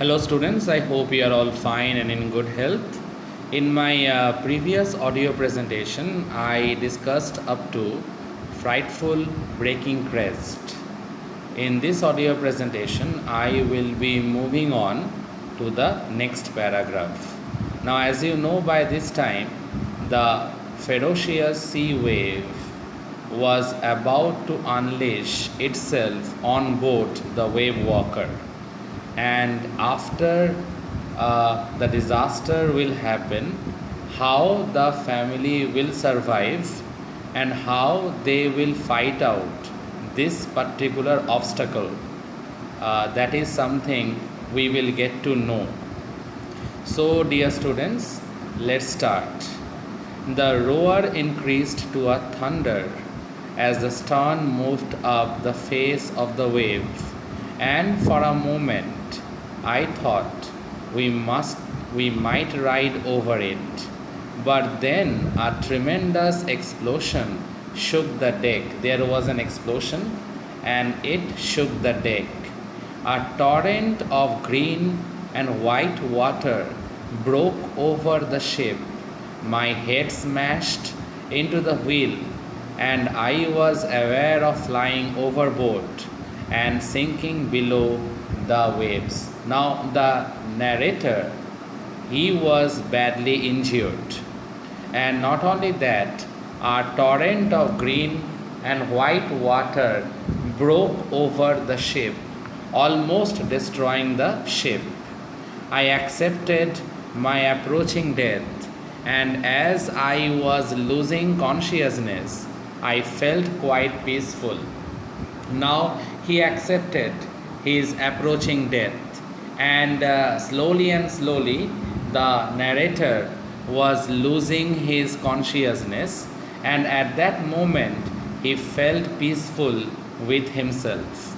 Hello students, I hope you are all fine and in good health. In my previous audio presentation, I discussed up to frightful breaking crest. In this audio presentation, I will be moving on to the next paragraph. Now, as you know by this time, the ferocious sea wave was about to unleash itself on board the wave walker, and after the disaster will happen, how the family will survive and how they will fight out this particular obstacle, that is something we will get to know. So dear students, let's start. The roar increased to a thunder as the stern moved up the face of the wave, and for a moment I thought we might ride over it. But then a tremendous explosion shook the deck. There was an explosion and it shook the deck. A torrent of green and white water broke over the ship. My head smashed into the wheel, and I was aware of flying overboard and sinking below the waves. Now, the narrator, he was badly injured. And not only that, a torrent of green and white water broke over the ship, almost destroying the ship. I accepted my approaching death, and as I was losing consciousness, I felt quite peaceful. Now he accepted his approaching death, and slowly and slowly the narrator was losing his consciousness, and at that moment he felt peaceful with himself.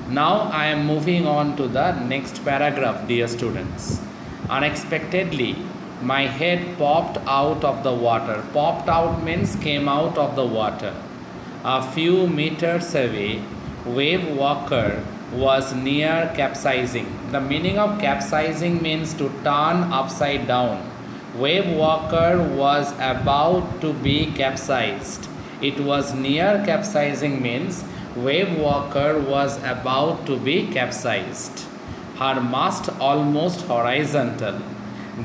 Now I am moving on to the next paragraph, dear students. Unexpectedly, my head popped out of the water. Popped out means came out of the water. A few meters away, wave walker was near capsizing. The meaning of capsizing means to turn upside down. Wave walker was about to be capsized. It was near capsizing means wave walker was about to be capsized. Her mast almost horizontal.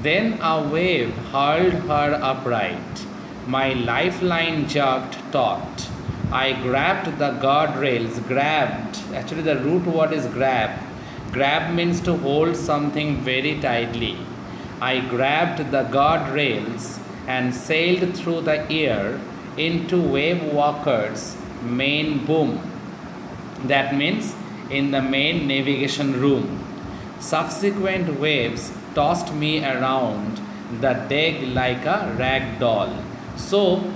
Then a wave hurled her upright. My lifeline jerked taut. I grabbed the guardrails. Grabbed. Actually, the root word is grab. Grab means to hold something very tightly. I grabbed the guardrails and sailed through the air into wave walker's main boom. That means in the main navigation room. Subsequent waves tossed me around the deck like a rag doll. So,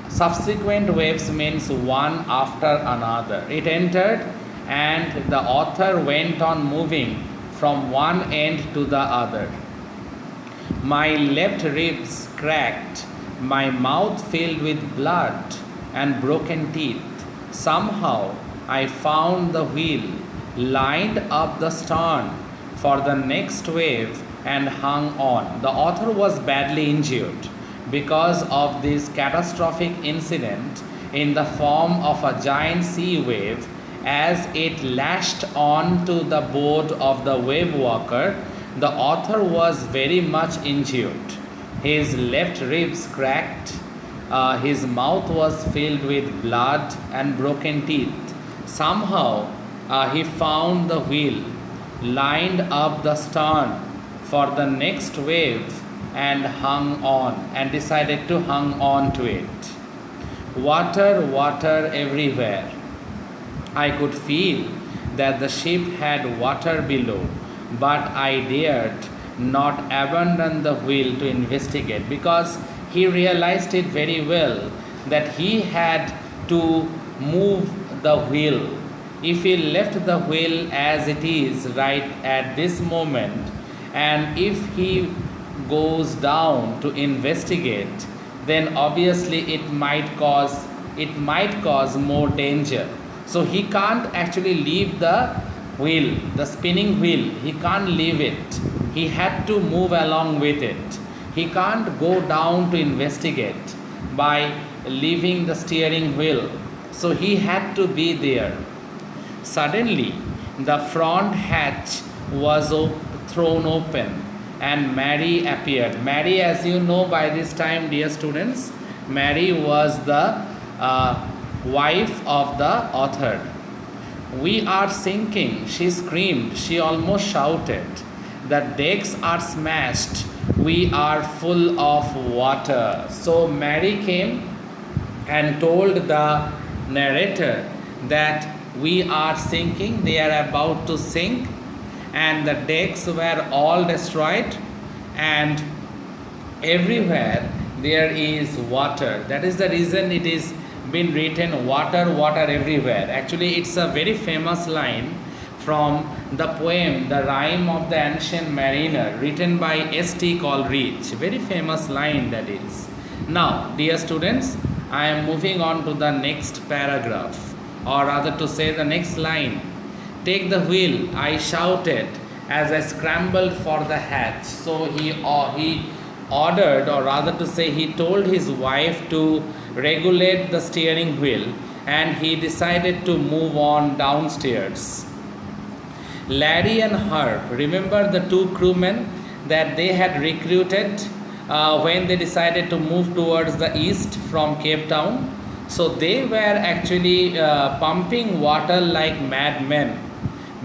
subsequent waves means one after another. It entered, and the author went on moving from one end to the other. My left ribs cracked, my mouth filled with blood and broken teeth. Somehow I found the wheel, lined up the stern for the next wave, and hung on. The author was badly injured because of this catastrophic incident in the form of a giant sea wave as it lashed onto the board of the wave walker. The author was very much injured. His left ribs cracked, his mouth was filled with blood and broken teeth. Somehow he found the wheel, lined up the stern for the next wave, and hung on, and decided to hang on to it. Water, water everywhere. I could feel that the ship had water below, but I dared not abandon the wheel to investigate, because he realized it very well that he had to move the wheel. If he left the wheel as it is right at this moment, and if he goes down to investigate, then obviously it might cause more danger. So he can't actually leave the wheel, the spinning wheel, he can't leave it. He had to move along with it. He can't go down to investigate by leaving the steering wheel. So he had to be there. Suddenly, the front hatch was thrown open and Mary appeared. Mary, as you know by this time, dear students, Mary was the wife of the author. We are sinking, she screamed, she almost shouted. The decks are smashed, we are full of water. So Mary came and told the narrator that we are sinking, they are about to sink, and the decks were all destroyed, and everywhere there is water. That is the reason it is been written water, water everywhere. Actually, it's a very famous line from the poem, The Rime of the Ancient Mariner, written by N.C.E.R.T Coleridge. Very famous line that is. Now, dear students, I am moving on to the next paragraph, or rather to say the next line. Take the wheel, I shouted as I scrambled for the hatch. So he ordered, or rather to say he told his wife to regulate the steering wheel, and he decided to move on downstairs. Larry and Herb, remember the two crewmen that they had recruited when they decided to move towards the east from Cape Town? So they were actually pumping water like madmen.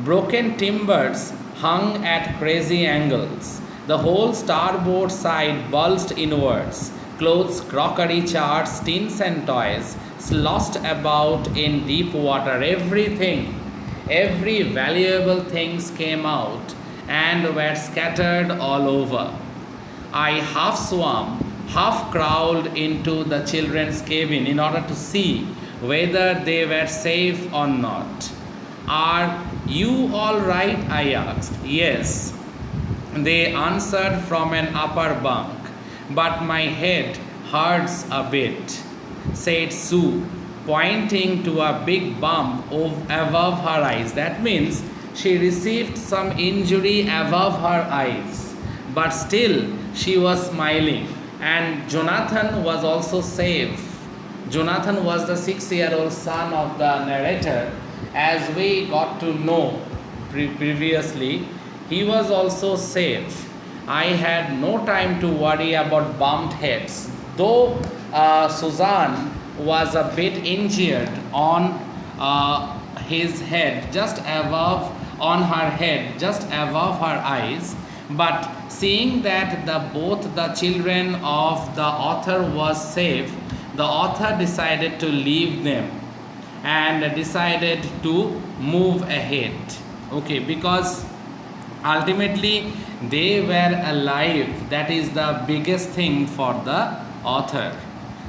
Broken timbers hung at crazy angles. The whole starboard side bulged inwards. Clothes, crockery, charts, tins and toys sloshed about in deep water. Everything, every valuable things came out and were scattered all over. I half swam, half crawled into the children's cabin in order to see whether they were safe or not. Are you all right? I asked. Yes, they answered from an upper bunk. But my head hurts a bit, said Sue, pointing to a big bump above her eyes. That means she received some injury above her eyes, but still she was smiling. And Jonathan was also safe. Jonathan was the 6-year-old son of the narrator. As we got to know previously, he was also safe. I had no time to worry about bumped heads, though Suzanne was a bit injured on his head, just above, on her head, just above her eyes. But seeing that both the children of the author was safe, the author decided to leave them and decided to move ahead. Okay, because ultimately they were alive. That is the biggest thing for the author.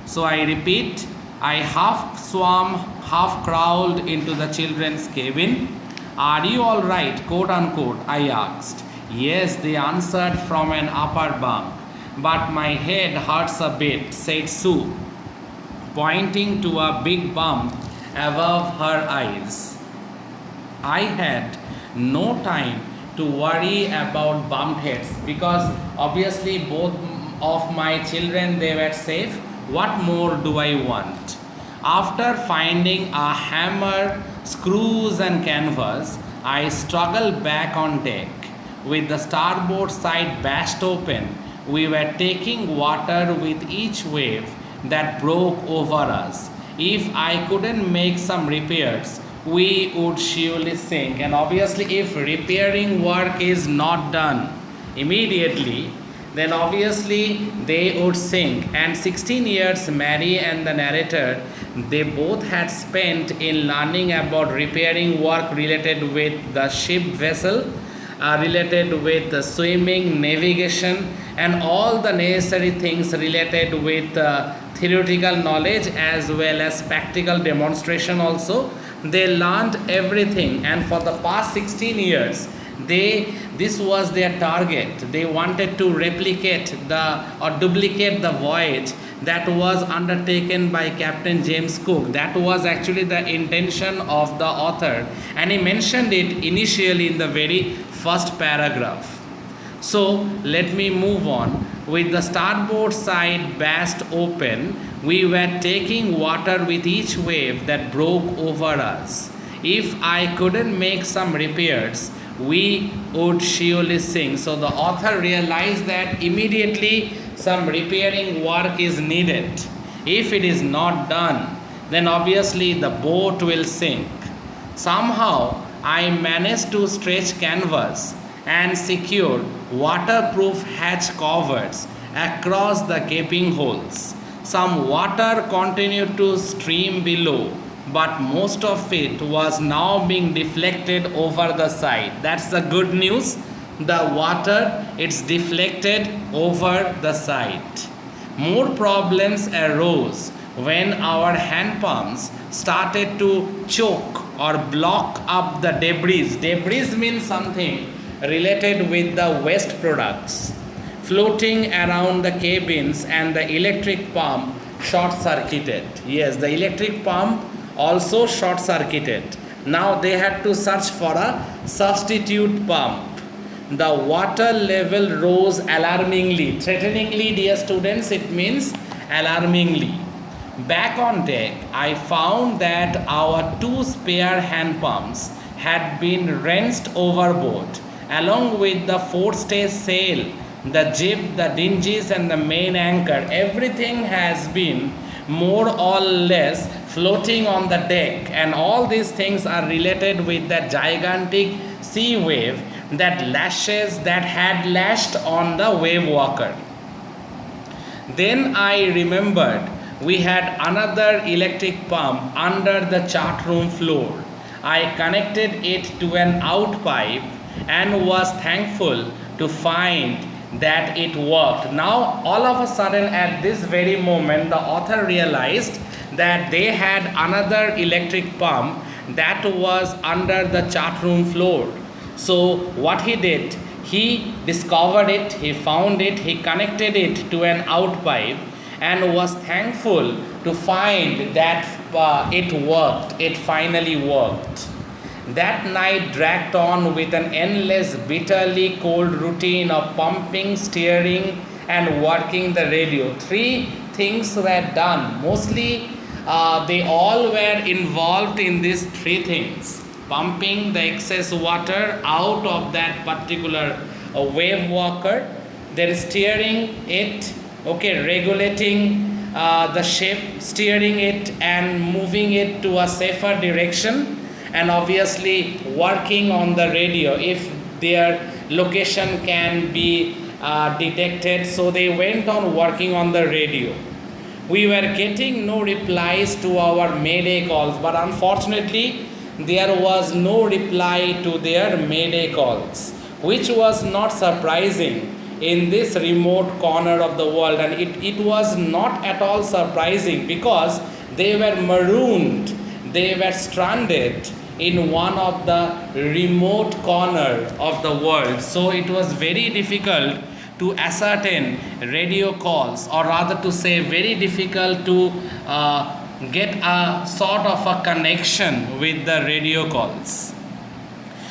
So I repeat, I half swam, half crawled into the children's cabin. Are you all right, quote unquote, I asked. Yes, they answered from an upper bunk. But my head hurts a bit, said Sue, pointing to a big bump above her eyes. I had no time to worry about bumped heads because obviously both of my children, they were safe. What more do I want? After finding a hammer, screws and canvas, I struggled back on deck. With the starboard side bashed open, we were taking water with each wave that broke over us. If I couldn't make some repairs, we would surely sink. And obviously, if repairing work is not done immediately, then obviously they would sink. And 16 years Mary and the narrator, they both had spent in learning about repairing work related with the ship vessel, related with the swimming, navigation, and all the necessary things related with theoretical knowledge as well as practical demonstration also. They learned everything, and for the past 16 years This was their target. They wanted to replicate or duplicate the voyage that was undertaken by Captain James Cook. That was actually the intention of the author, and he mentioned it initially in the very first paragraph. So let me move on. With the starboard side bashed open, we were taking water with each wave that broke over us. If I couldn't make some repairs, we would surely sink. So the author realized that immediately some repairing work is needed. If it is not done, then obviously the boat will sink. Somehow I managed to stretch canvas and secured waterproof hatch covers across the gaping holes. Some water continued to stream below, but most of it was now being deflected over the side. That's the good news. The water, it's deflected over the side. More problems arose when our hand pumps started to choke or block up the debris. Debris means something related with the waste products floating around the cabins, and the electric pump short circuited. Yes, the electric pump also short circuited. Now they had to search for a substitute pump. The water level rose alarmingly. Threateningly, dear students, it means alarmingly. Back on deck, I found that our two spare hand pumps had been wrenched overboard, along with the forestay sail, the jib, the dinges, and the main anchor. Everything has been more or less floating on the deck, and all these things are related with that gigantic sea wave that had lashed on the wave walker. Then I remembered we had another electric pump under the chart room floor. I connected it to an out pipe and was thankful to find that it worked. Now all of a sudden, at this very moment, the author realized that they had another electric pump that was under the chart room floor. So what he did, he discovered it, he found it, he connected it to an out pipe, and was thankful to find that it worked. It finally worked. That night dragged on with an endless, bitterly cold routine of pumping, steering, and working the radio. 3 things were done. Mostly, they all were involved in these 3 things. Pumping the excess water out of that particular wave walker, then steering it, regulating the ship, steering it and moving it to a safer direction, and obviously working on the radio if their location can be detected. So they went on working on the radio. We were getting no replies to our mayday calls, but unfortunately there was no reply to their mayday calls, which was not surprising in this remote corner of the world. And it was not at all surprising, because they were marooned, they were stranded in one of the remote corner of the world. So it was very difficult to ascertain radio calls, or rather to say very difficult to get a sort of a connection with the radio calls.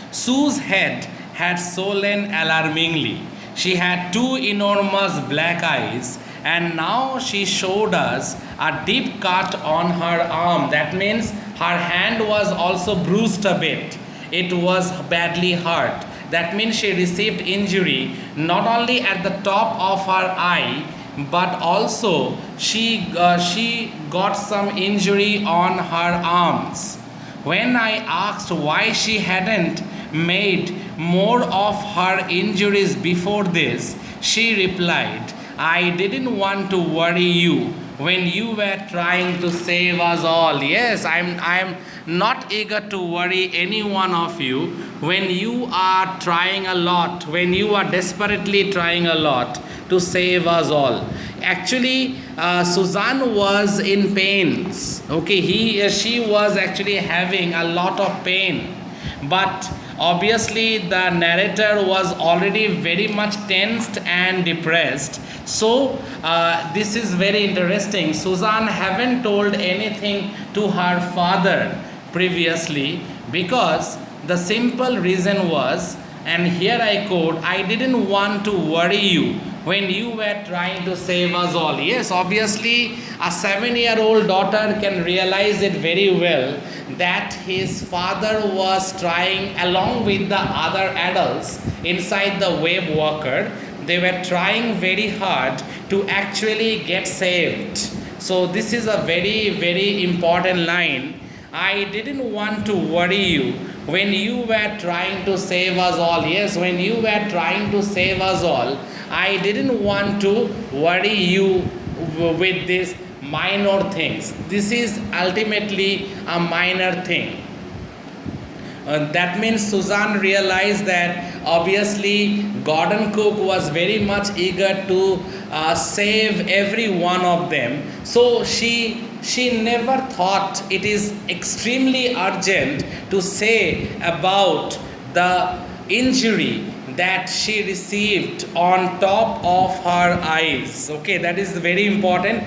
Sue's head had swollen alarmingly. She had 2 enormous black eyes, and now she showed us a deep cut on her arm. That means her hand was also bruised a bit. It was badly hurt. That means she received injury not only at the top of her eye, but also she got some injury on her arms. When I asked why she hadn't made more of her injuries before this, she replied, "I didn't want to worry you when you were trying to save us all." Yes, I'm not eager to worry any one of you when you are trying a lot, when you are desperately trying a lot to save us all. Actually, Suzanne was in pains. She was actually having a lot of pain. But obviously the narrator was already very much tensed and depressed. So this is very interesting. Suzanne haven't told anything to her father previously, because the simple reason was, and here I quote, I didn't want to worry you when you were trying to save us all. Yes, obviously a 7-year-old daughter can realize it very well that his father was trying, along with the other adults inside the web walker, they were trying very hard to actually get saved. So this is a very, very important line. I didn't want to worry you when you were trying to save us all. Yes, when you were trying to save us all, I didn't want to worry you with these minor things. This is ultimately a minor thing. That means Suzanne realized that obviously Gordon Cook was very much eager to save every one of them. So she never thought it is extremely urgent to say about the injury that she received on top of her eyes. Okay, that is very important.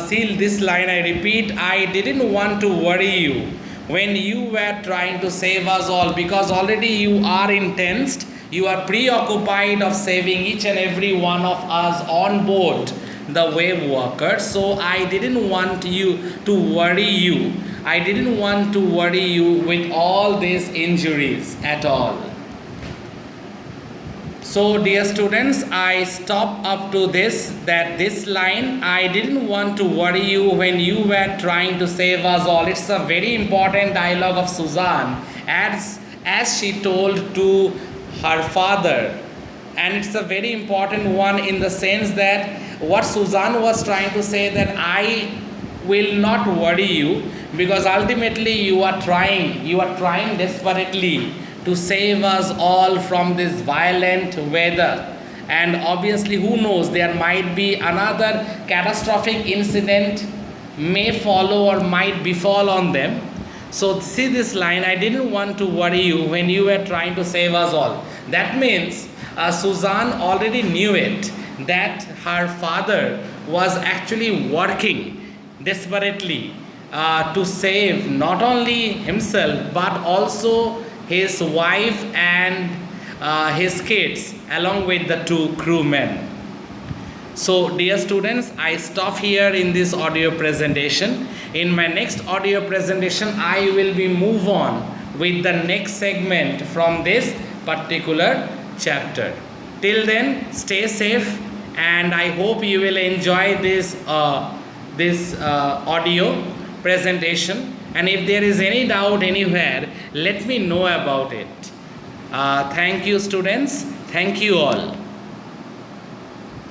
Seal this line, I repeat, I didn't want to worry you when you were trying to save us all, because already you are intensed, you are preoccupied of saving each and every one of us on board the wave walker. So I didn't want you to worry you. I didn't want to worry you with all these injuries at all. So dear students, I stop up to this, that this line, I didn't want to worry you when you were trying to save us all. It's a very important dialogue of Suzanne as she told to her father. And it's a very important one in the sense that what Suzanne was trying to say, that I will not worry you, because ultimately you are trying desperately to save us all from this violent weather. And obviously, who knows, there might be another catastrophic incident may follow or might befall on them. So see this line, I didn't want to worry you when you were trying to save us all. That means Suzanne already knew it, that her father was actually working desperately to save not only himself but also his wife and his kids, along with the 2 crewmen. So dear students, I stop here in this audio presentation. In my next audio presentation, I will be move on with the next segment from this particular chapter. Till then, stay safe, and I hope you will enjoy this audio presentation. And if there is any doubt anywhere, let me know about it. Thank you, students. Thank you all.